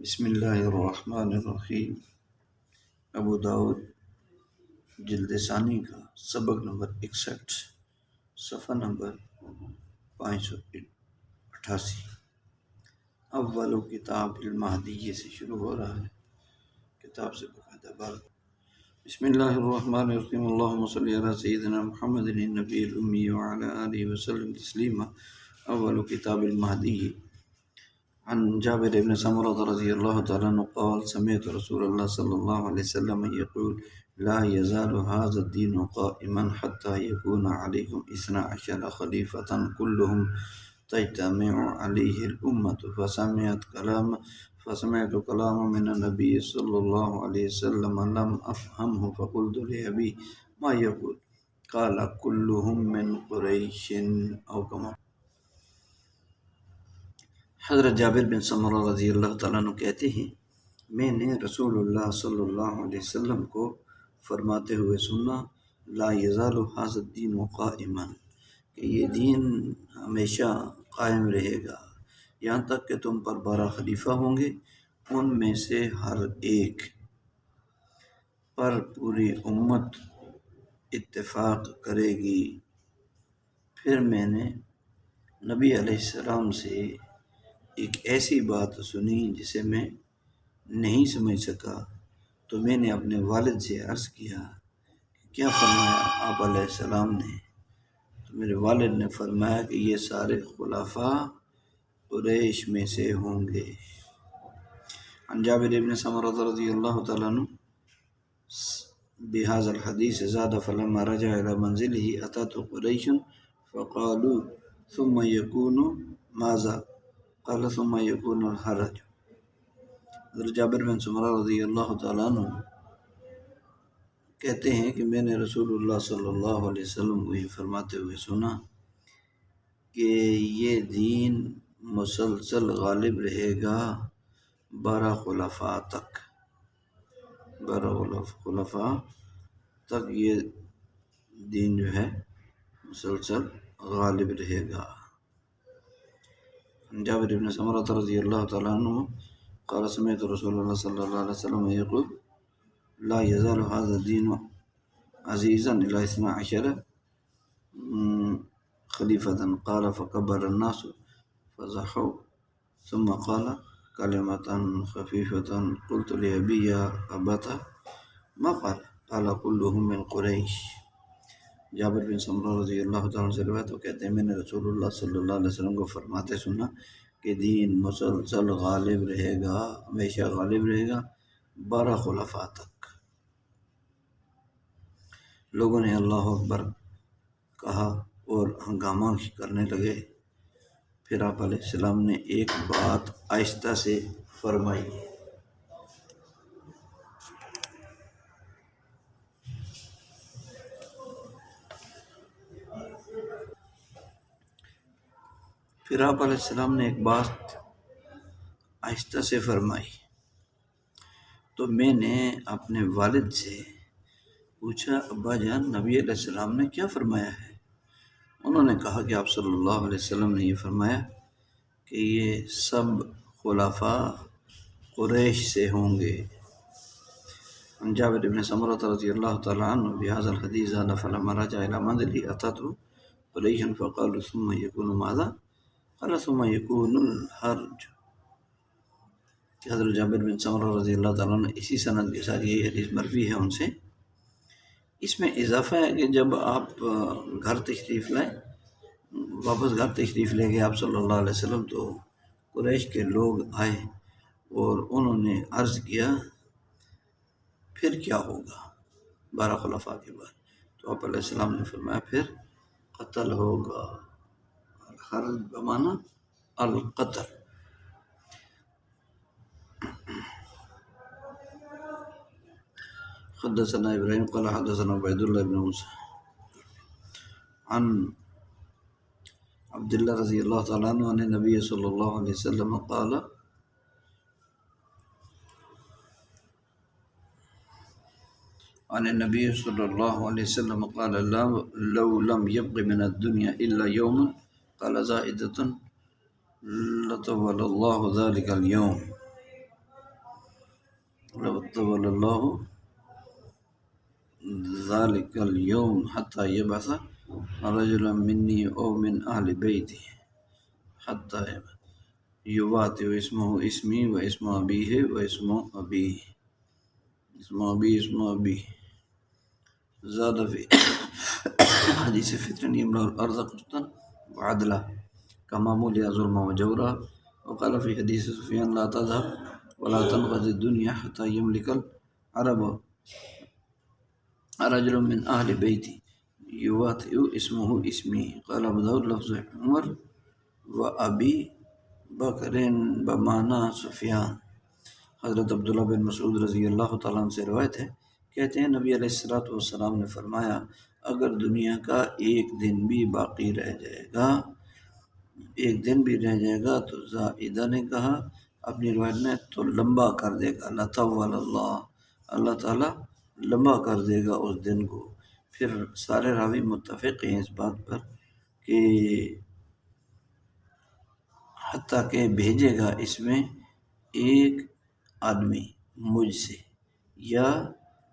بسم اللہ الرحمن الرحیم۔ ابو داؤد جلد ثانی کا سبق نمبر 61، صفحہ نمبر 588۔ اول کتاب المہدی سے شروع ہو رہا ہے، کتاب سے باقاعدہ بات۔ بسم اللہ الرحمن الرحیم، اللہم صلی علی سیدنا محمد النبی الامی وعلی آلہ وسلم تسلیما۔ اول کتاب المہدی عن جابر بن سمرة رضی اللہ تعالیٰ عنہ قال سمعت رسول اللہ صلی اللہ علیہ وسلم یقول لا يزال هذا الدين قائما حتى يكون عليكم 12 خليفة كلهم تجتمع عليه الأمة فسمعت كلام من النبي صلى الله عليه وسلم لم أفهمه فقلت لأبي ما يقول قال كلهم من قريش أو كما۔ حضرت جابر بن سمرہ رضی اللہ تعالیٰ عنہ کہتے ہیں، میں نے رسول اللہ صلی اللہ علیہ وسلم کو فرماتے ہوئے سنا، لا یزال هذا الدین قائما، کہ یہ دین ہمیشہ قائم رہے گا یہاں تک کہ تم پر 12 خلیفہ ہوں گے، ان میں سے ہر ایک پر پوری امت اتفاق کرے گی۔ پھر میں نے نبی علیہ السلام سے ایک ایسی بات سنی جسے میں نہیں سمجھ سکا، تو میں نے اپنے والد سے عرض کیا کہ کیا فرمایا آپ علیہ السلام نے؟ تو میرے والد نے فرمایا کہ یہ سارے خلفاء قریش میں سے ہوں گے۔ عن جابر بن سمرہ رضی اللہ تعالیٰ عنہ بهذا الحدیث زاد فلما رجع الى منزله اتته قریش فقالوا ثم يكون ماذا قال ثم يكون الحرج۔ حضرت جابر بن سمرہ رضی اللہ تعالیٰ عنہ کہتے ہیں کہ میں نے رسول اللہ صلی اللہ علیہ وسلم کو یہ فرماتے ہوئے سنا کہ یہ دین مسلسل غالب رہے گا 12 خلفاء تک، 12 خلفاء تک یہ دین جو ہے مسلسل غالب رہے گا۔ جابر بن سمرہ رضی اللہ تعالیٰ عنہ قال سمعت رسول اللہ صلی اللہ علیہ وسلم یقول لا يزال هذا الدين عزيزا الى 12 خلیفة قال فكبر الناس فزحوا ثم قال كلمة خفيفة قلت لأبي يا أبتاه ما قال قال كلهم من قریش۔ جابر بن سمرہ رضی اللہ تعالیٰ سے روایت وہ کہتے ہیں، میں نے رسول اللہ صلی اللہ علیہ وسلم کو فرماتے سنا کہ دین مسلسل غالب رہے گا، ہمیشہ غالب رہے گا 12 خلفاء تک۔ لوگوں نے اللہ اکبر کہا اور ہنگامہ کرنے لگے۔ پھر آپ علیہ السلام نے ایک بات آہستہ سے فرمائی۔ پھر آپ علیہ السلام نے ایک بات آہستہ سے فرمائی تو میں نے اپنے والد سے پوچھا، ابا جان نبی علیہ السلام نے کیا فرمایا ہے؟ انہوں نے کہا کہ آپ صلی اللہ علیہ وسلم نے یہ فرمایا کہ یہ سب خلفاء قریش سے ہوں گے۔ عن جابر بن سمرہ رضی اللہ تعالیٰ عنہ بهذا الحديث زاد فلما رجع الى منزله اتته قريش فقالوا ثم يكون ماذا قال ثم يكون الحرج۔ کہ حضرت جابر بن سمرہ رضی اللہ تعالیٰ عنہ اسی سند کے ساتھ یہی حدیث مروی ہے ان سے، اس میں اضافہ ہے کہ جب آپ گھر تشریف لائیں، واپس گھر تشریف لے گئے آپ صلی اللہ علیہ وسلم، تو قریش کے لوگ آئے اور انہوں نے عرض کیا پھر کیا ہوگا 12 خلفاء کے بعد؟ تو آپ علیہ السلام نے فرمایا پھر قتل ہوگا، الحرج بمعنی القتل۔ حدثنا ابراہیم قال حدثنا عبید اللہ بن موسیٰ عن عبداللہ رضی اللہ تعالیٰ عنہ عن نبی صلی اللہ علیہ وسلم قال عن النبی صلی اللہ علیہ وسلم قال لو لم يبق من الدنيا الا يوم قال زائدة لطول اللہ ذلك اليوم۔ لو طول اللہ ذلك اليوم حتى يبعث رجلا مني او من اهل بيتي حتى يواتي اسمه اسمي واسم ابيه واسم ابيه اسم ابيه زاد في حديث فتن يملأ الارض قسطا وعدلا كما مولي ظلما وجورا. وقال في حديث سفيان لا تذهب ولا تنقضي الدنيا حتى يملك العرب رجل من أهل بيتي يواطئ اسمه اسمي. قال أبو داود لفظ عمر وأبي بکر بمعنی سفیان. حضرت عبداللہ بن مسعود رضی اللہ تعالیٰ عنہ سے روایت ہے، کہتے ہیں نبی علیہ الصلوۃ والسلام نے فرمایا اگر دنیا کا ایک دن بھی باقی رہ جائے گا، ایک دن بھی رہ جائے گا تو زائدہ نے کہا اپنی روایت میں تو لمبا کر دے گا، لطول اللہ، اللہ تعالیٰ لمبا کر دے گا اس دن کو. پھر سارے راوی متفق ہیں اس بات پر کہ حتیٰ کہ بھیجے گا اس میں ایک آدمی مجھ سے یا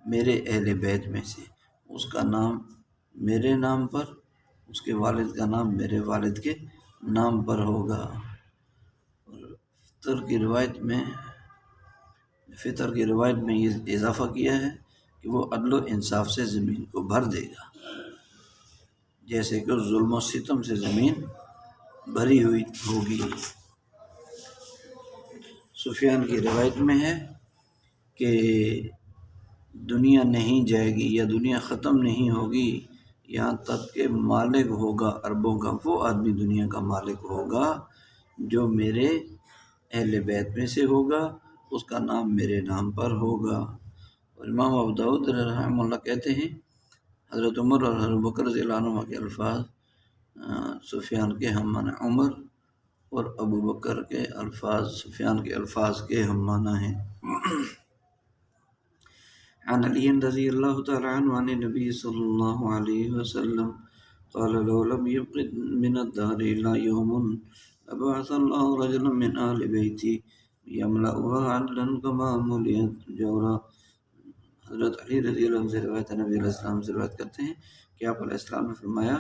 میرے اہل بیت میں سے، اس کا نام میرے نام پر، اس کے والد کا نام میرے والد کے نام پر ہوگا. فطر کی روایت میں یہ اضافہ کیا ہے کہ وہ عدل و انصاف سے زمین کو بھر دے گا، جیسے کہ ظلم و ستم سے زمین بھری ہوئی ہوگی. سفیان کی روایت میں ہے کہ دنیا نہیں جائے گی یا دنیا ختم نہیں ہوگی یہاں تک کہ مالک ہوگا اربوں کا وہ آدمی دنیا کا مالک ہوگا جو میرے اہل بیت میں سے ہوگا، اس کا نام میرے نام پر ہوگا. اور امام ابو داؤد رحمہ اللہ کہتے ہیں حضرت عمر اور حضرت بکر رضی اللہ عنہ کے الفاظ سفیان کے ہم معنی عمر اور ابو بکر کے الفاظ سفیان کے الفاظ کے ہم معنی ہیں. عن علی رضی اللہ تعالی عنہ عن نبی صلی اللہ علیہ وسلم قال لو لم يبق من الدهر الا يوم لبعث الله رجلا من اهل بيتي يملأها عدلا كما ملئت جورا. حضرت علی رضی اللہ عنہ سے روایت ہے، نبی علیہ السلام سے روایت کرتے ہیں کہ آپ علیہ السلام نے فرمایا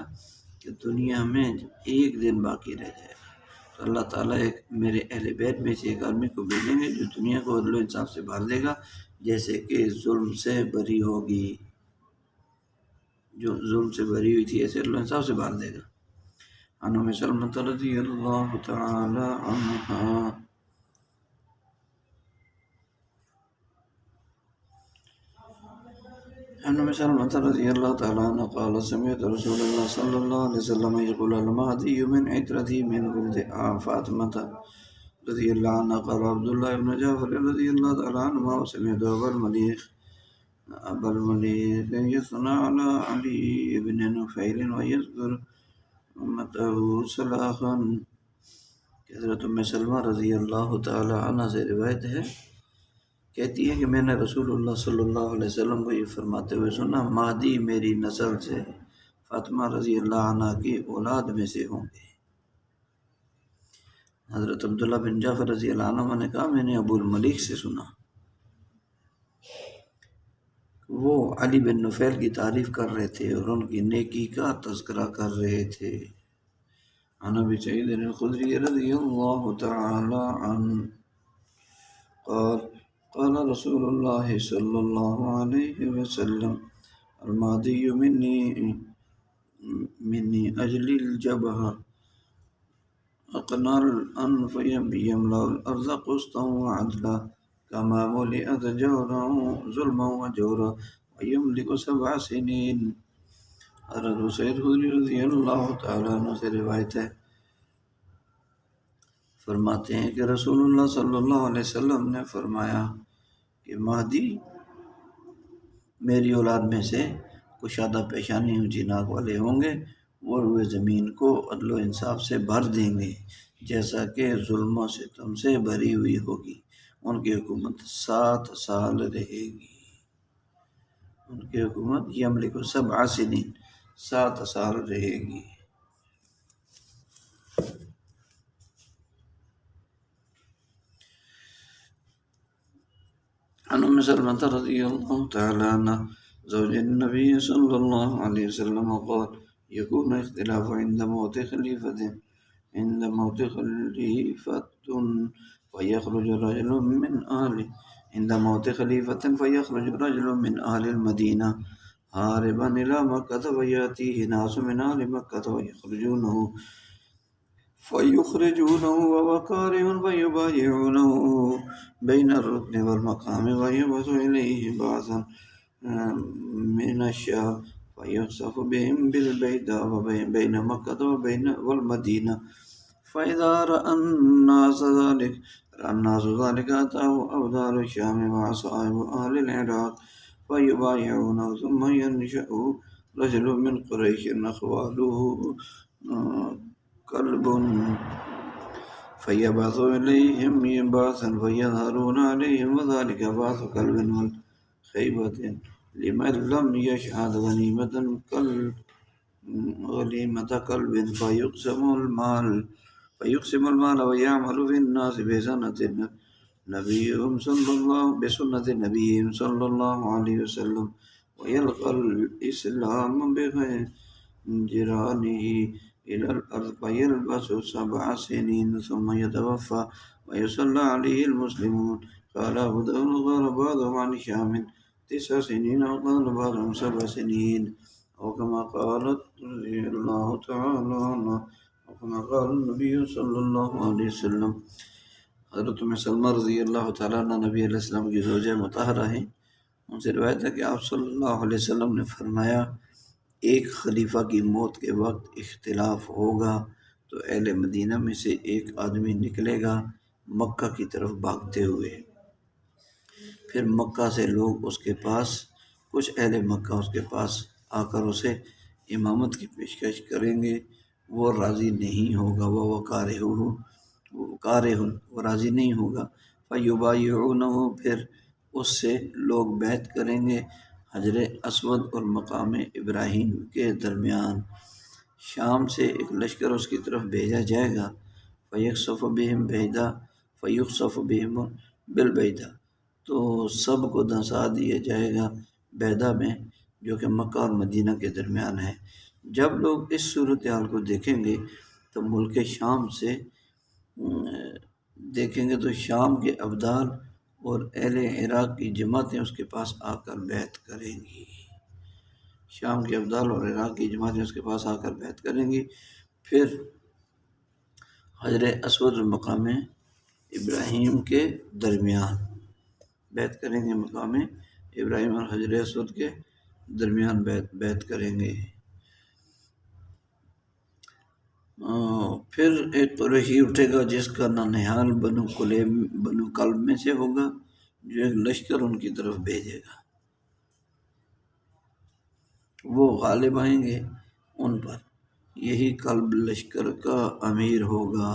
کہ دنیا میں ایک دن باقی رہ جائے گا تو اللہ تعالیٰ میرے اہل بیت میں سے ایک آدمی کو بھیجیں گے جو دنیا کو عدل و انصاف سے بھر دے گا، جیسے کہ ظلم سے بری ہوگی، جو ظلم سے بری ہوئی تھی ایسے عدل و انصاف سے بھر دے گا. عن ام سلمۃ رضی اللہ تعالی عنہا عن ام سلمۃ رضی اللہ تعالی عنہ قال سمعت رسول اللہ صلی اللہ علیہ وسلم يقول المهدي من عترتي من ولد فاطمة رضی اللہ عنہ. قال عبد الله بن جعفر رضی اللہ تعالی عنہ وسمعت ابا المليح يثنى على علي بن نفيل ويذكر امته صلاحا. حضرت ام سلمہ رضی اللہ تعالی عنہ سے روایت ہے، کہتی ہے کہ میں نے رسول اللہ صلی اللہ علیہ وسلم کو یہ فرماتے ہوئے سنا مہدی میری نسل سے فاطمہ رضی اللہ عنہ کی اولاد میں سے ہوں گے. حضرت عبداللہ بن جعفر رضی اللہ عنہ نے کہا میں نے ابو الملیک سے سنا، وہ علی بن نفیل کی تعریف کر رہے تھے اور ان کی نیکی کا تذکرہ کر رہے تھے. عن ابی سعید الخدری رضی اللہ تعالی عنہ قال قال رسول اللہ صلی اللہ علیہ وسلم المہدی منی اجل الجبہ اقنع الانف یملأ الارض قسطا وعدلا كما ملئت جورا ظلما وجورا ويملك 7 سنين. حضرت سعید خدری رضی اللہ تعالیٰ عنہ سے روایت ہے، فرماتے ہیں کہ رسول اللہ صلی اللہ علیہ وسلم نے فرمایا کہ مہدی میری اولاد میں سے کشادہ پیشانی اونچی ناک والے ہوں گے، وہ روئے زمین کو عدل و انصاف سے بھر دیں گے جیسا کہ ظلم و ستم سے بھری ہوئی ہوگی. ان کی حکومت 7 سال رہے گی. ان کی حکومت یملک 7 سنین 7 سال رہے گی. عن أم سلمة رضي الله تعالى عنها زوج النبي صلى الله عليه وسلم قال يكون اختلاف عند موت خليفة فيخرج رجل من أهله عند موت خليفة فيخرج رجل من أهل المدينة هاربا إلى مكة فيأتيه ناس من أهل مكة فيخرجونه وهو كاره فيبايعونه بين الركن والمقام ويبعث إليه بعثا من الشام فيخسف بهم بالبيداء بين مكة والمدينة فإذا رأى الناس ذلك أتاه أبدال الشام وعصائب أهل العراق فيبايعونه ثم ينشأ رجل من قريش أخواله كلب فيبعث إليهم بعثا فيظهرون عليهم وذلك بعث كلب والخيبة لمن لم يشهد غنيمة كلب فيقسم المال ويعمل في الناس بسنة نبيهم صلى الله عليه وسلم ويلقى الإسلام بجيرانه إلى الأرض فيلبس 7 سنين ثم يتوفى ويصلى عليه المسلمون. قال أبو داود قال بعضهم عن الشام 9 سنين وقال بعضهم 7 سنين وكما قالت رضي الله تعالى عنه وكما قال النبي صلی اللہ علیہ وسلم. حضرت سلمہ رضی اللہ تعالیٰ عنہ نبی علیہ السلام کی زوجہ مطہرہ ہیں. ان سے روایت ہے کہ آپ صلی اللہ علیہ وسلم نے فرمایا ایک خلیفہ کی موت کے وقت اختلاف ہوگا تو اہل مدینہ میں سے ایک آدمی نکلے گا مکہ کی طرف بھاگتے ہوئے. پھر مکہ سے لوگ اس کے پاس کچھ اہل مکہ اس کے پاس آ کر اسے امامت کی پیشکش کریں گے. وہ راضی نہیں ہوگا وہ راضی نہیں ہوگا. فیبایعونہ پھر اس سے لوگ بیعت کریں گے حجر اسود اور مقام ابراہیم کے درمیان. شام سے ایک لشکر اس کی طرف بھیجا جائے گا. فیخسف بہم بالبیدہ تو سب کو دھنسا دیا جائے گا بیدہ میں جو کہ مکہ اور مدینہ کے درمیان ہے. جب لوگ اس صورتحال کو دیکھیں گے تو ملک شام سے دیکھیں گے تو شام کے ابدال اور اہل عراق کی جماعتیں اس کے پاس آ کر بیعت کریں گی. شام کے ابدال اور عراق کی جماعتیں اس کے پاس آ کر بیعت کریں گی. پھر حجر اسود اور مقام ابراہیم کے درمیان بیعت کریں گے. مقام ابراہیم اور حجر اسود کے درمیان بیعت کریں گے. پھر ایک قریشی اٹھے گا جس کا ننہال بنو کلب میں سے ہوگا جو ایک لشکر ان کی طرف بھیجے گا. وہ غالب آئیں گے ان پر. یہی کلب لشکر کا امیر ہوگا.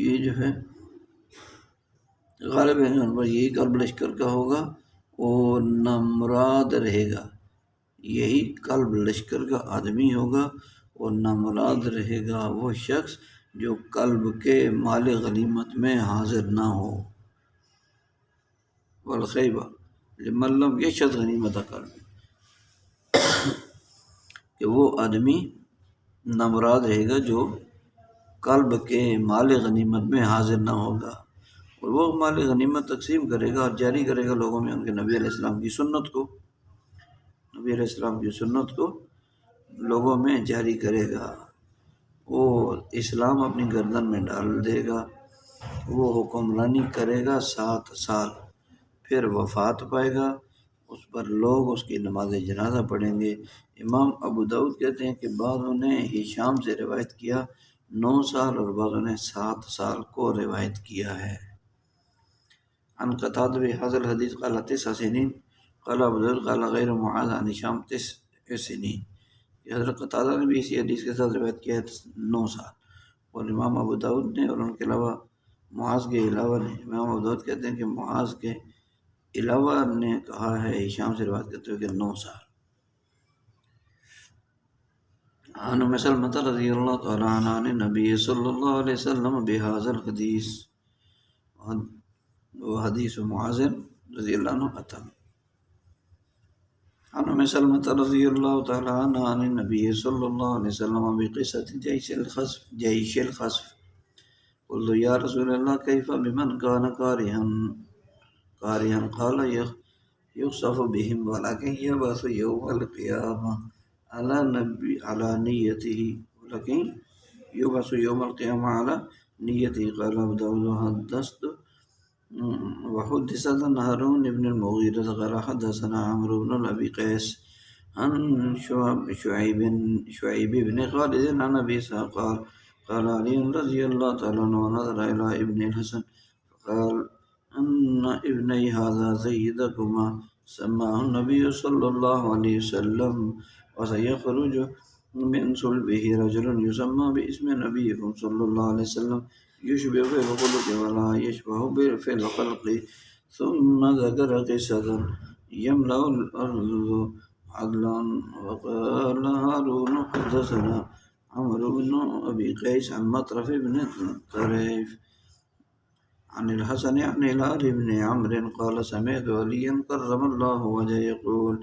یہ جو ہے غالب ہے ان پر. یہی کلب لشکر کا ہوگا. وہ نامراد رہے گا. یہی کلب لشکر کا آدمی ہوگا. اور نامراد رہے گا وہ شخص جو کلب کے مال غنیمت میں حاضر نہ ہو. والخیبہ لمن لم یشہد غنیمت کلب کہ وہ آدمی نامراد رہے گا جو کلب کے مال غنیمت میں حاضر نہ ہوگا. اور وہ مال غنیمت تقسیم کرے گا اور جاری کرے گا لوگوں میں ان کے نبی علیہ السلام کی سنت کو. نبی علیہ السلام کی سنت کو لوگوں میں جاری کرے گا. وہ اسلام اپنی گردن میں ڈال دے گا. وہ حکمرانی کرے گا 7 سال. پھر وفات پائے گا. اس پر لوگ اس کی نماز جنازہ پڑھیں گے. امام ابو داؤد کہتے ہیں کہ بعضوں نے ہشام سے روایت کیا 9 سال اور بعضوں نے 7 سال کو روایت کیا ہے. عن قتادہ بهذا الحديث قال 9 سنين قال ابو داود قال غیر معاذ عن هشام 9 سنين. حضرت قتادہ نے بھی اسی حدیث کے ساتھ روایت کیا ہے 9 سال. اور امام ابو داؤد نے اور ان کے علاوہ معاذ کے علاوہ نے امام ابو داؤد کہتے ہیں کہ معاذ کے علاوہ نے کہا ہے ہشام سے روایت کرتے ہوئے کہ 9 سال. عن ام سلمة رضی اللہ تعالی عنہ عن النبی صلی اللہ علیہ وسلم بهذا الحدیث، وحدیث معاذ رضی اللہ عنہ اتم. عن ام سلمة رضی اللہ تعالی عنہ عن النبی صلی اللہ علیہ وسلم بقصة جيش الخصف. قلت یا رسول اللہ کیف بمن کان کارها قال يخسف بهم ولكن يبعث يوم القيامة على نيته، ولكن يبعث يوم القيامة على نيته. قال أبو داود وحدثنا هارون بن المغيرة قال حدثنا عمرو بن أبي قيس عن شعيب بن خالد عن أبي إسحاق قال علي رضي الله تعالى عنه ونظر إلى ابن الحسن فقال أن ابني هذا سيدكما سماه النبي صلى الله عليه وسلم، وسيخرج من صلبه رجل يسمى باسم نبيكم صلى الله عليه وسلم يشبه في الخلق ولا يشبه في الخلق. ثم ذكر قصة يملأ الأرض عدلا. وقال هارون حدثنا عمرو بن أبي قيس عن مطرف بن طريف عن الحسن عن هلال بن عمرو قال سمعت عليا كرم الله وجهه يقول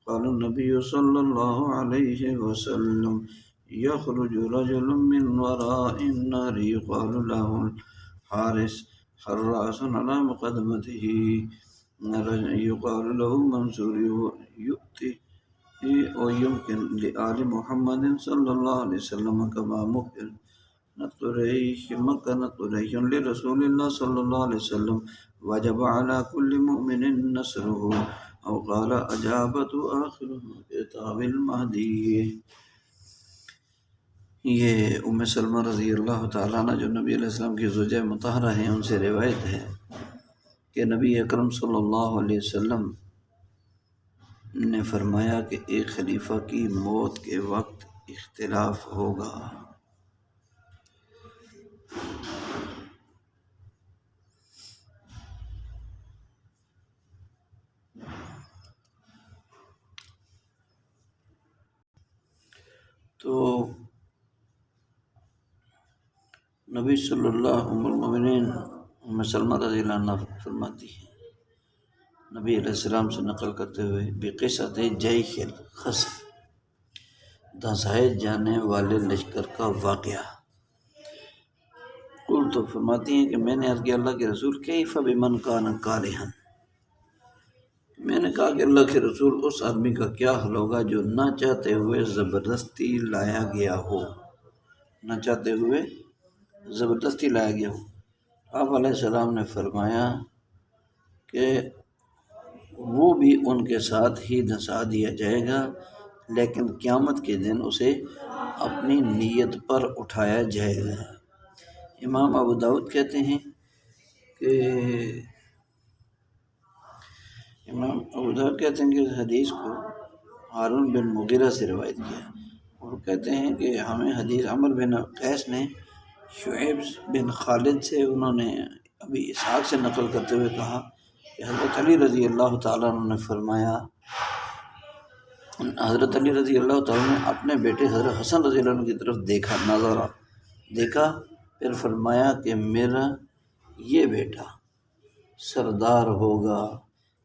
قال النبي صلى الله عليه وسلم يخرج رجل من وراء النار يقال له الحارس حراس على مقدمته يقال له منصور يؤتي ويمكن لآل محمد صلى الله عليه وسلم كما مكنت قريش لرسول الله صلى الله عليه وسلم وجب على كل مؤمن نصره، أو قال أجابت آخر کتاب المہدی. یہ ام سلمہ رضی اللہ تعالیٰ عنہ جو نبی علیہ السلام کی زوجہ مطہرہ ہیں ان سے روایت ہے کہ نبی اکرم صلی اللہ علیہ وسلم نے فرمایا کہ ایک خلیفہ کی موت کے وقت اختلاف ہوگا. تو نبی صلی اللہ ام المؤمنین ام سلمہ رضی اللہ عنہ فرماتی ہے نبی علیہ السلام سے نقل کرتے ہوئے بقصۃ جیش الخصف، دھنسائے جانے والے لشکر کا واقعہ. قل تو فرماتی ہیں کہ میں نے عرض کیا اللہ کے رسول کیف بمن کان کارہا، میں نے کہا کہ اللہ کے رسول اس آدمی کا کیا حل ہوگا جو نہ چاہتے ہوئے زبردستی لایا گیا ہو، نہ چاہتے ہوئے زبردستی لایا گیا ہو. آپ علیہ السلام نے فرمایا کہ وہ بھی ان کے ساتھ ہی دھنسا دیا جائے گا، لیکن قیامت کے دن اسے اپنی نیت پر اٹھایا جائے گا. امام ابو داؤد کہتے ہیں کہ کہ اس حدیث کو ہارون بن مغیرہ سے روایت کیا، اور کہتے ہیں کہ ہمیں حدیث عمر بن قیس نے شعیب بن خالد سے، انہوں نے ابھی اسحاق سے نقل کرتے ہوئے کہا کہ حضرت علی رضی اللہ تعالیٰ عنہ نے فرمایا، حضرت علی رضی اللہ تعالیٰ نے اپنے بیٹے حضرت حسن رضی اللہ عنہ کی طرف دیکھا، دیکھا، پھر فرمایا کہ میرا یہ بیٹا سردار ہوگا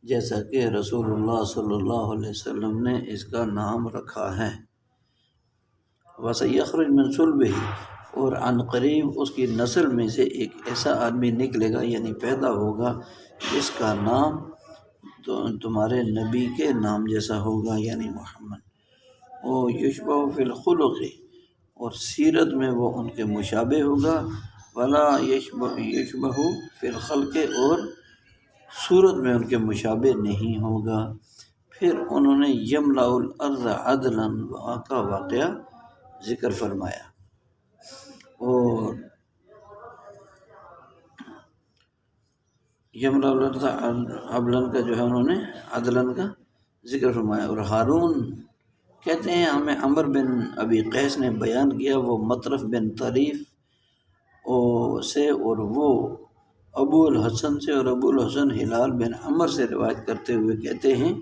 جیسا کہ رسول اللہ صلی اللہ علیہ وسلم نے اس کا نام رکھا ہے. وَسَيَخْرُجْ مِنْ صُلْبِهِ، اور عن قریب اس کی نسل میں سے ایک ایسا آدمی نکلے گا، یعنی پیدا ہوگا، جس کا نام تمہارے نبی کے نام جیسا ہوگا، یعنی محمد. یشبہ فی الخلق، اور سیرت میں وہ ان کے مشابہ ہوگا. ولا یشبہ فی الخلق، اور صورت میں ان کے مشابہ نہیں ہوگا. پھر انہوں نے یملأ الارض عدلا کا واقعہ ذکر فرمایا، اور یملأ الارض عدلا کا جو ہے انہوں نے عدلا کا ذکر فرمایا. اور ہارون کہتے ہیں ہمیں عمر بن ابی قیس نے بیان کیا، وہ مطرف بن طریف سے، اور وہ ابو الحسن سے، اور ابو الحسن ہلال بن عمر سے روایت کرتے ہوئے کہتے ہیں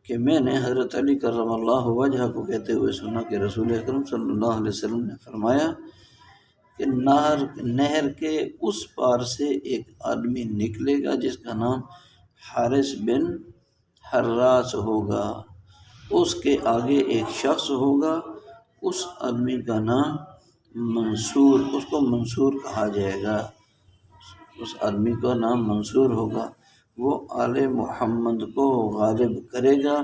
کہ میں نے حضرت علی کرم اللہ وجہ کو کہتے ہوئے سنا کہ رسول اکرم صلی اللہ علیہ وسلم نے فرمایا کہ نہر کے اس پار سے ایک آدمی نکلے گا جس کا نام حارث بن حراس ہوگا، اس کے آگے ایک شخص ہوگا، اس آدمی کا نام منصور، اس کو منصور کہا جائے گا، اس آدمی کا نام منصور ہوگا، وہ آل محمد کو غالب کرے گا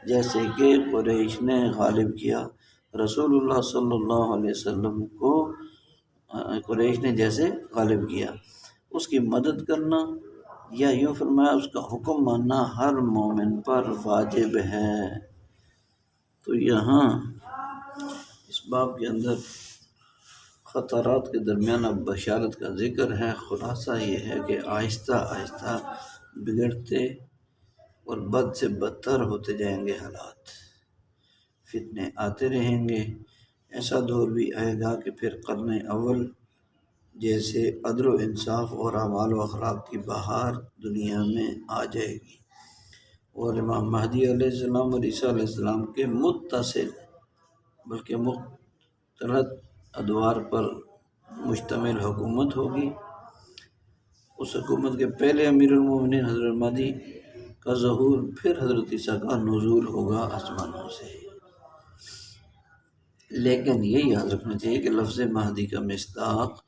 جیسے کہ قریش نے غالب کیا رسول اللہ صلی اللہ علیہ وسلم کو، قریش نے جیسے غالب کیا۔ اس کی مدد کرنا یا یوں فرمایا اس کا حکم ماننا ہر مومن پر واجب ہے۔ تو یہاں اس باب کے اندر خطرات کے درمیان اب بشارت کا ذکر ہے۔ خلاصہ یہ ہے کہ آہستہ آہستہ بگڑتے اور بد سے بدتر ہوتے جائیں گے حالات، فتنے آتے رہیں گے، ایسا دور بھی آئے گا کہ پھر قرن اول جیسے عدل و انصاف اور اعمال و اخلاق کی بہار دنیا میں آ جائے گی، اور امام مہدی علیہ السلام اور عیسیٰ علیہ السلام کے متصل بلکہ مختلط ادوار پر مشتمل حکومت ہوگی۔ اس حکومت کے پہلے امیر المومنین حضرت مہدی کا ظہور، پھر حضرت عیسیٰ کا نزول ہوگا آسمانوں سے۔ لیکن یہ یاد رکھنا چاہیے کہ لفظ مہدی کا مصداق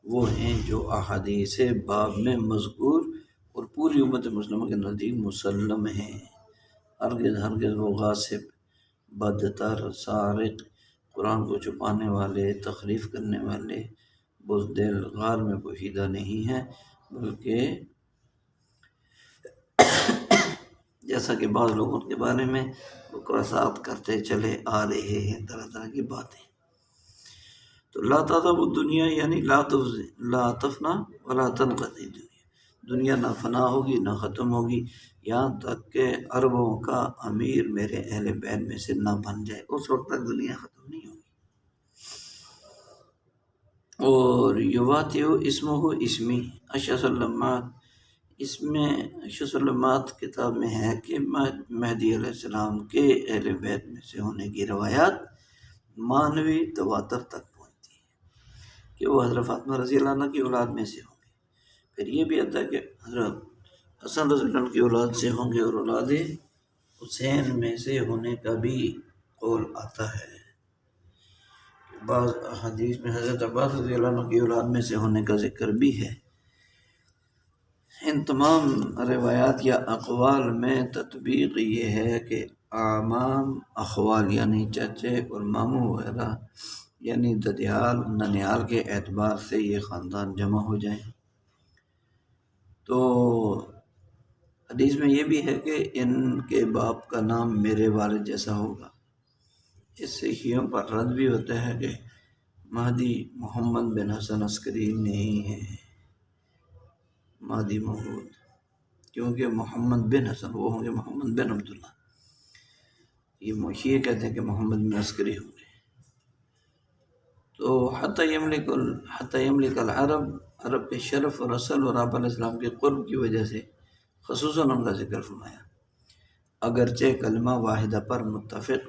وہ ہیں جو احادیث باب میں مذکور اور پوری امت مسلمہ کے نزدیک مسلم ہیں۔ ہرگز وہ غاصب، بدتر، سارق، قرآن کو چھپانے والے، تخریف کرنے والے، بزدل، غار میں پوشیدہ نہیں ہیں، بلکہ جیسا کہ بعض لوگوں کے بارے میں بکواسات کرتے چلے آ رہے ہیں، طرح طرح کی باتیں۔ تو لا تذهب الدنیا یعنی لا تفنا ولا تنقضی، دنیا نہ فنا ہوگی نہ ختم ہوگی، یہاں تک کہ عربوں کا امیر میرے اہل بیت میں سے نہ بن جائے، اس وقت تک دنیا ختم نہیں ہوگی۔ اور یواتیو اسمہ اسمی اشسلمات، اس میں اشسلمات کتاب میں ہے کہ مہدی علیہ السلام کے اہل بیت میں سے ہونے کی روایات مانوی تواتر تک پہنچتی ہے کہ وہ حضرت فاطمہ رضی اللہ عنہ کی اولاد میں سے ہوں گے۔ پھر یہ بھی آتا ہے کہ حضرت حسن رضی اللہ عنہ کی اولاد سے ہوں گے، اور اولاد حسین میں سے ہونے کا بھی قول آتا ہے۔ بعض حدیث میں حضرت عباس رضی اللہ عنہ کی اولاد میں سے ہونے کا ذکر بھی ہے۔ ان تمام روایات یا اقوال میں تطبیق یہ ہے کہ اعمام اخوال یعنی چچے اور ماموں وغیرہ یعنی ددیال ننیال کے اعتبار سے یہ خاندان جمع ہو جائیں۔ تو حدیث میں یہ بھی ہے کہ ان کے باپ کا نام میرے والد جیسا ہوگا۔ اس سے شیعوں پر رد بھی ہوتا ہے کہ مہدی محمد بن حسن عسکری نہیں ہے، مہدی موعود، کیونکہ محمد بن حسن وہ ہوں گے محمد بن عبداللہ، یہ شیعہ کہتے ہیں کہ محمد بن عسکری ہوں گے۔ تو حتی یملک العرب، عرب کے شرف اور اصل اور آپ علیہ السلام کے قرب کی وجہ سے خصوصاً ان کا ذکر فرمایا، اگرچہ کلمہ واحدہ پر متفق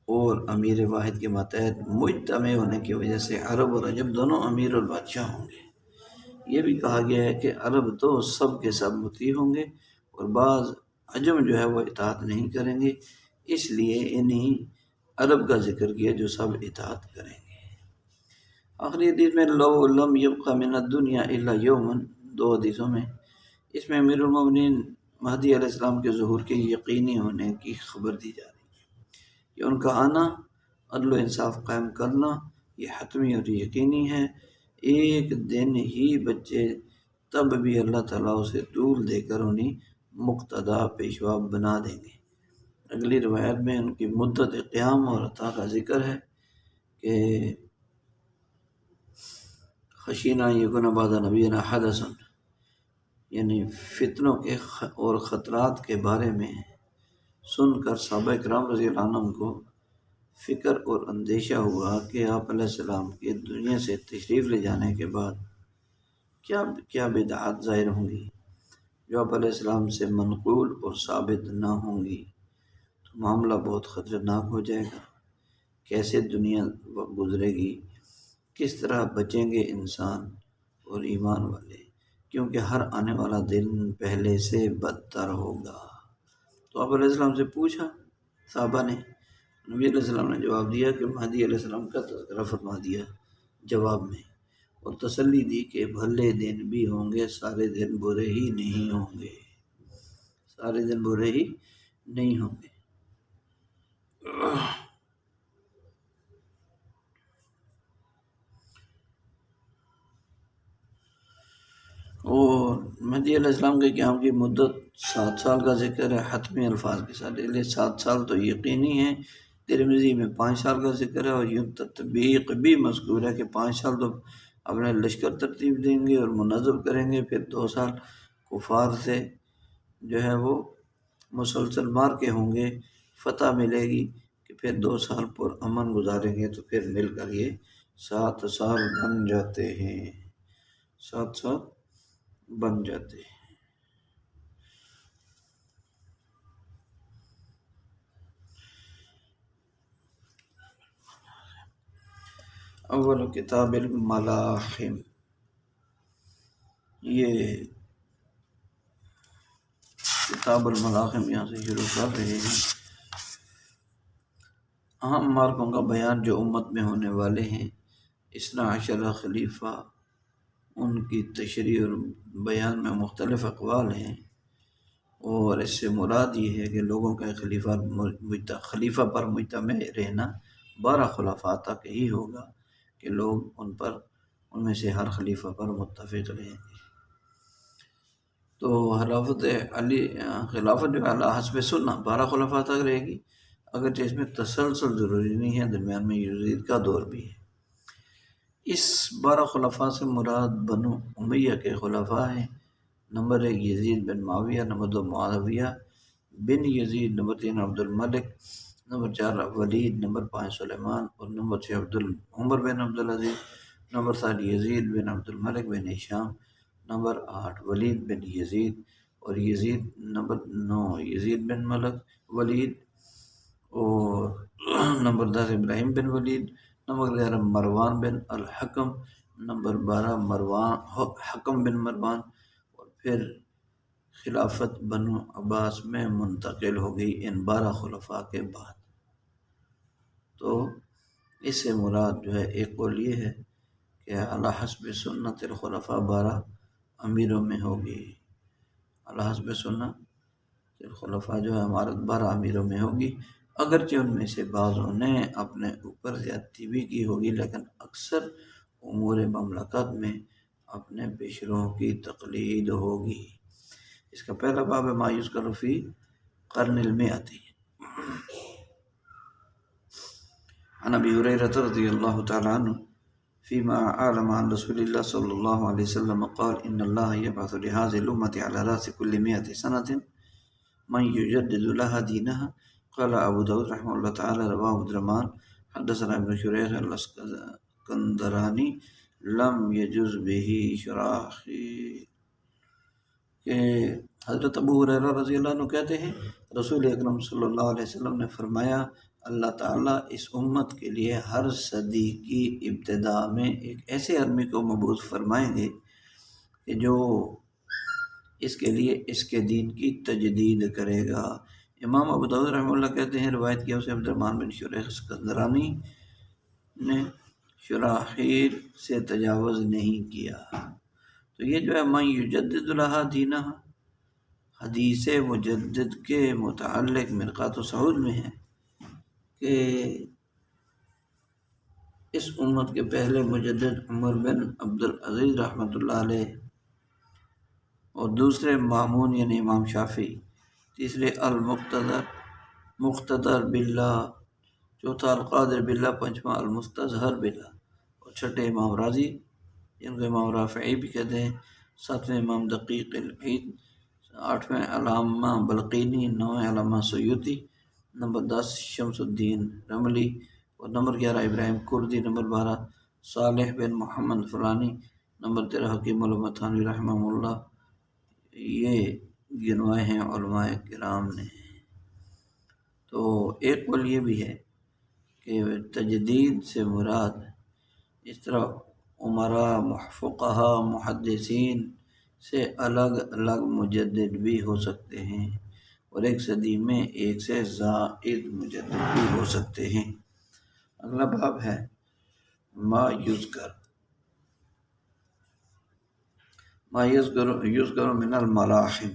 اور امیر واحد کے ماتحت مجتمع ہونے کی وجہ سے عرب اور عجم دونوں امیر اور بادشاہ ہوں گے۔ یہ بھی کہا گیا ہے کہ عرب تو سب کے سب مطیع ہوں گے اور بعض عجم جو ہے وہ اطاعت نہیں کریں گے، اس لیے انہی عرب کا ذکر کیا جو سب اطاعت کریں گے۔ آخری حدیث میں لو لم یبق من الدنیا الا یوما، دو حدیثوں میں اس میں امیر المومنین مہدی علیہ السلام کے ظہور کے یقینی ہونے کی خبر دی جا رہی ہے کہ ان کا آنا، عدل و انصاف قائم کرنا یہ حتمی اور یقینی ہے۔ ایک دن ہی بچے تب بھی اللہ تعالیٰ اسے طول دے کر انہیں مقتدا پیشوا بنا دیں گے۔ اگلی روایت میں ان کی مدت قیام اور عطا کا ذکر ہے کہ خشینہ یکن بعد نبینا حدث، یعنی فتنوں کے اور خطرات کے بارے میں سن کر صحابہ کرام رضی اللہ عنہم کو فکر اور اندیشہ ہوا کہ آپ علیہ السلام کے دنیا سے تشریف لے جانے کے بعد کیا بدعات ظاہر ہوں گی جو آپ علیہ السلام سے منقول اور ثابت نہ ہوں گی۔ معاملہ بہت خطرناک ہو جائے گا، کیسے دنیا گزرے گی، کس طرح بچیں گے انسان اور ایمان والے، کیونکہ ہر آنے والا دن پہلے سے بدتر ہوگا۔ تو آپ علیہ السلام سے پوچھا صحابہ نے، نبی علیہ السلام نے جواب دیا کہ مہدی علیہ السلام کا تذکرہ فرما دیا جواب میں، اور تسلی دی کہ بھلے دن بھی ہوں گے، سارے دن برے ہی نہیں ہوں گے، سارے دن برے ہی نہیں ہوں گے۔ اور مہدی علیہ السلام کے قیام کی مدت 7 سال کا ذکر ہے حتمی الفاظ کے ساتھ، اس لیے 7 سال تو یقینی ہے۔ ترمذی میں 5 سال کا ذکر ہے، اور یوں تطبیق بھی مذکور ہے کہ 5 سال تو اپنے لشکر ترتیب دیں گے اور منظم کریں گے، پھر 2 سال کفار سے جو ہے وہ مسلسل مار کے ہوں گے، فتح ملے گی، کہ پھر 2 سال پر امن گزاریں گے، تو پھر مل کر یہ 7 سال بن جاتے ہیں، 7 سال بن جاتے ہیں۔ اول کتاب الملاحم، یہ کتاب الملاحم یہاں سے شروع کر رہے ہیں۔ اہم مارکوں کا بیان جو امت میں ہونے والے ہیں، 12 خلیفہ، ان کی تشریح اور بیان میں مختلف اقوال ہیں، اور اس سے مراد یہ ہے کہ لوگوں کا خلیفہ پر مجتمع رہنا 12 خلفاء تک ہی ہوگا، کہ لوگ ان میں سے ہر خلیفہ پر متفق رہیں گے۔ تو خلافت جو ہے حسب سنہ 12 خلفاء تک رہے گی، اگرچہ اس میں تسلسل ضروری نہیں ہے، درمیان میں یزید کا دور بھی ہے۔ اس 12 خلفاء سے مراد بنو امیہ کے خلفاء ہیں۔ نمبر 1 یزید بن معاویہ، نمبر 2 معاویہ بن یزید، نمبر 3 عبد الملک، نمبر 4 ولید، نمبر 5 سلیمان، اور نمبر 6 عمر بن عبدالعزیز، نمبر 7 یزید بن عبد الملک بن ہشام، نمبر 8 ولید بن یزید، اور نمبر 9 یزید بن ملک ولید، اور نمبر 10 ابراہیم بن ولید، نمبر 11 مروان بن الحکم، نمبر 12 حکم بن مروان، اور پھر خلافت بنو عباس میں منتقل ہو گئی ان 12 خلفاء کے بعد۔ تو اس سے مراد جو ہے ایک قول یہ ہے کہ علی حسب سنت الخلفاء 12 امیروں میں ہوگی، علی حسب سنت الخلفاء جو ہے ہمارا 12 امیروں میں ہوگی، اگرچہ ان میں سے بعضوں نے اپنے اوپر زیادتی بھی کی ہوگی، لیکن اکثر امور مملکت میں اپنے پیشروؤں کی تقلید ہوگی۔ اس کا پہلا باب ہے ما یذکر فی قرن المئۃ۔ عن ابی ہریرہ رضی اللہ تعالی عنہ فيما أعلم عن رسول الله صلى الله عليه وسلم قال إن الله يبعث لهذه الأمة على رأس كل 100 سنة من يجدد لها دينها۔ قال ابو داود رحمہ اللہ تعالی، رواه عبد الرحمن حدثنا ابن شریح الاسکندرانی لم يجز به شراحی، کہ حضرت ابو ہریرہ رضی اللہ عنہ کہتے ہیں رسول اکرم صلی اللہ علیہ وسلم نے فرمایا، اللہ تعالیٰ اس امت کے لیے ہر صدی کی ابتدا میں ایک ایسے آدمی کو مبعوث فرمائیں گے کہ جو اس کے لیے اس کے دین کی تجدید کرے گا۔ امام ابو داؤد رحمہ اللہ کہتے ہیں روایت کیا اسے عبد الرحمن بن شریح اسکندرانی نے شراحیل سے تجاوز نہیں کیا۔ تو یہ جو ہے من یجدد لہا دینہا، حدیث مجدد کے متعلق مرقات سعود میں ہے کہ اس امت کے پہلے مجدد عمر بن عبدالعزیز رحمۃ اللہ علیہ، اور دوسرے مامون یعنی امام شافعی، تیسرے مقتدر باللہ، چوتھا القادر باللہ، پنجواں المستظہر باللہ، اور چھٹے امام راضی جن کو امام رافعی بھی کہتے ہیں، ساتویں امام دقیق العید، آٹھویں علامہ بلقینی، نویں علامہ سیوطی، نمبر 10 شمس الدین رملی، اور نمبر 11 ابراہیم کردی، نمبر 12 صالح بن محمد فلانی، نمبر 13 حکیم علامہ تھانوی رحمہ اللہ۔ یہ گنوائے ہیں علماء کرام نے۔ تو ایک قول یہ بھی ہے کہ تجدید سے مراد اس طرح عمرا، فقہا، محدثین سے الگ الگ مجدد بھی ہو سکتے ہیں، اور ایک صدی میں ایک سے زائد مجدد بھی ہو سکتے ہیں۔ اگلا باب ہے ما یذکر من الملاحم۔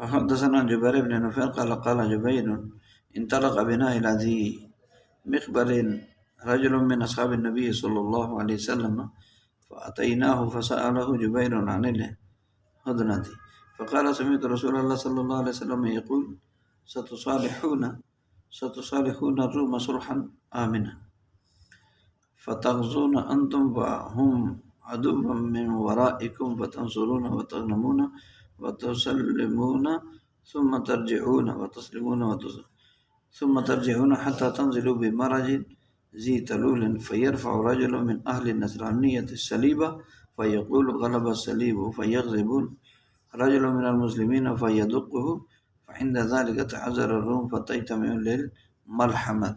حدثنا جبیر بن نفیر قال قال جبیر انطلق بنا الى ذی مخبر رجل من اصحاب النبی صلی اللہ علیہ وسلم فأتیناہ فسألہ جبیر عن الہدنة فقال سمعت رسول اللہ صلی اللہ علیہ وسلم یقول ستصالحون الروم صلحا آمنا فتغزون انتم وهم عدو من ورائکم فتنصرون وتغنمون وتسلمون ثم ترجعون وتسلمون ثم ترجعون حتى تنزلوا بمرج ذي تلول فيرفع رجل من أهل النصرانية الصليب فيقول غلب الصليب فيغضب رجل من المسلمين فيدقه فعند ذلك تحذر الروم فتجتمع للملحمة۔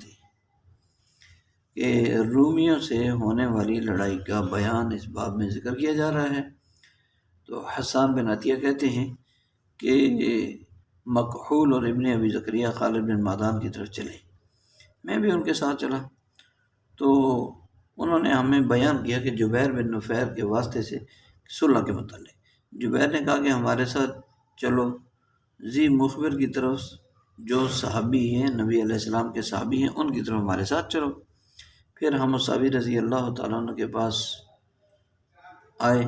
کہ رومیوں سے ہونے والی لڑائی کا بیان اس باب میں ذکر کیا جا رہا ہے۔ تو حسان بن عطیہ کہتے ہیں کہ مکحول اور ابن ابی زکریا خالد بن معدان کی طرف چلے، میں بھی ان کے ساتھ چلا، تو انہوں نے ہمیں بیان کیا کہ جبیر بن نفیر کے واسطے سے صلح کے متعلق جبیر نے کہا کہ ہمارے ساتھ چلو، ذی مخبر کی طرف جو صحابی ہیں، نبی علیہ السلام کے صحابی ہیں، ان کی طرف ہمارے ساتھ چلو۔ پھر ہم صحابی رضی اللہ تعالیٰ عنہ کے پاس آئے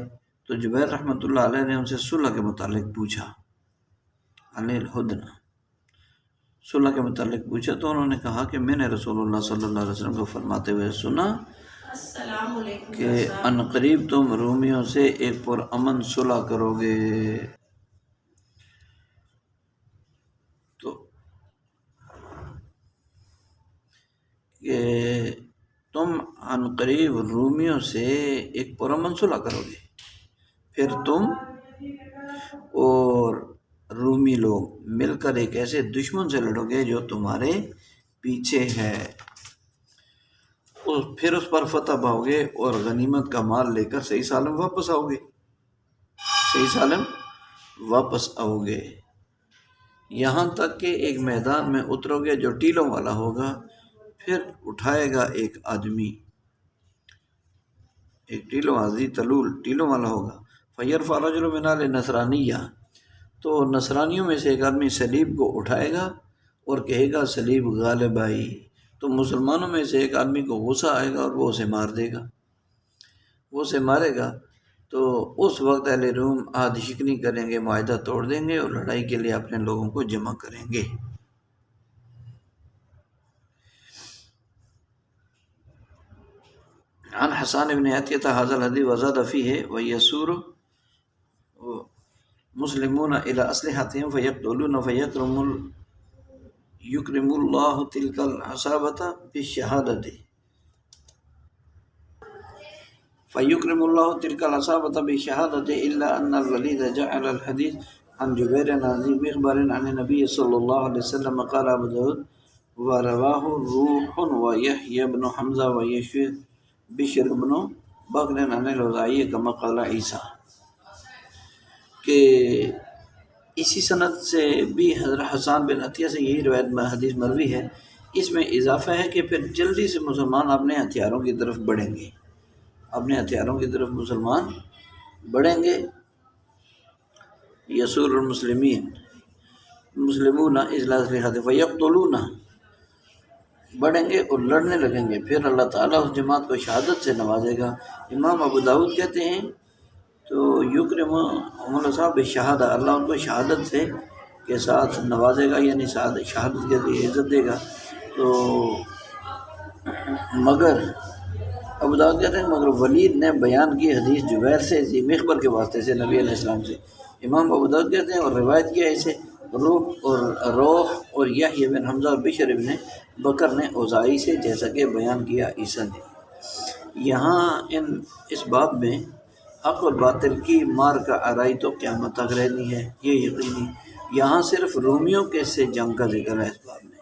تو جبیر رحمۃ اللہ علیہ نے ان سے صلح کے متعلق پوچھا، عن الہدنہ، صلح کے متعلق پوچھا، تو انہوں نے کہا کہ میں نے رسول اللہ صلی اللہ علیہ وسلم کو فرماتے ہوئے سنا کہ ان قریب تم رومیوں سے ایک پرامن صلح کرو گے۔ تو کہ تم ان قریب رومیوں سے ایک پرامن صلح کرو گے، پھر تم اور رومی لوگ مل کر ایک ایسے دشمن سے لڑو گے جو تمہارے پیچھے ہے، پھر اس پر فتح پاؤ گے اور غنیمت کا مال لے کر صحیح سالم واپس آؤ گے، یہاں تک کہ ایک میدان میں اترو گے جو ٹیلوں والا ہوگا، پھر اٹھائے گا ایک آدمی، ایک ٹیلوں والا ہوگا، فیرفع رجل من آل نصرانیہ، تو نصرانیوں میں سے ایک آدمی صلیب کو اٹھائے گا اور کہے گا صلیب غالب آئی، تو مسلمانوں میں سے ایک آدمی کو غصہ آئے گا اور وہ اسے مارے گا، تو اس وقت اہل روم عہد شکنی کریں گے، معاہدہ توڑ دیں گے اور لڑائی کے لیے اپنے لوگوں کو جمع کریں گے۔ عن حسان بن عطیہ هذا الحدیث وزاد فیہ ویسور مسلمون الی اسلحتهم فیقتلون یکرم اللہ تلک العصابۃ بالشہادۃ الا ان الولید جعل الحدیث عن جبیر عن ذی مخبر عن النبی صلی اللہ علیہ وسلم قال ابو داود ورواہ روح ویحیی بن حمزہ بشر بن بکر عن الاوزاعی کما قال عیسیٰ، کہ اسی سند سے بھی حضرت حسان بن عطیہ سے یہی روایت میں حدیث مروی ہے، اس میں اضافہ ہے کہ پھر جلدی سے مسلمان اپنے ہتھیاروں کی طرف بڑھیں گے، یسور مسلمون اجلاس لحاظ فیقتلون، بڑھیں گے اور لڑنے لگیں گے، پھر اللہ تعالیٰ اس جماعت کو شہادت سے نوازے گا۔ امام ابو داود کہتے ہیں تو یکرم اللہ صاحب شہادہ، اللہ ان کو شہادت سے کے ساتھ نوازے گا، یعنی شہادت کے لیے عزت دے گا۔ تو مگر ابو داود کہتے ہیں مگر ولید نے بیان کی حدیث جبیر سے ذی مخبر کے واسطے سے نبی علیہ السلام سے، امام ابو داود کہتے ہیں اور روایت کیا اسے روح اور یحییٰ بن حمزہ اور بشر بن بکر نے اوزاعی سے، جیسا کہ بیان کیا عیسیٰ نے۔ یہاں اس باب میں حق اور باطل کی مار کا آرائی تو قیامت تک رہنی ہے، یہ یقینی۔ یہاں صرف رومیوں کے سے جنگ کا ذکر ہے اس باب میں،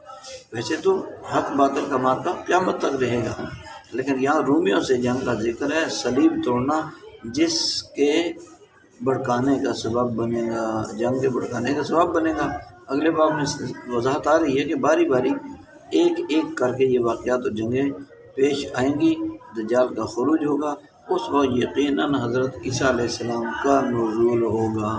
ویسے تو حق باطل کا مار کا قیامت تک رہے گا، لیکن یہاں رومیوں سے جنگ کا ذکر ہے، صلیب توڑنا جس کے بھڑکانے کا سبب بنے گا، جنگ کے بھڑکانے کا سبب بنے گا۔ اگلے باب میں وضاحت آ رہی ہے کہ باری باری ایک ایک کر کے یہ واقعات اور جنگیں پیش آئیں گی، دجال کا خروج ہوگا، اس وقت یقیناً حضرت عیسیٰ علیہ السلام کا نزول ہوگا۔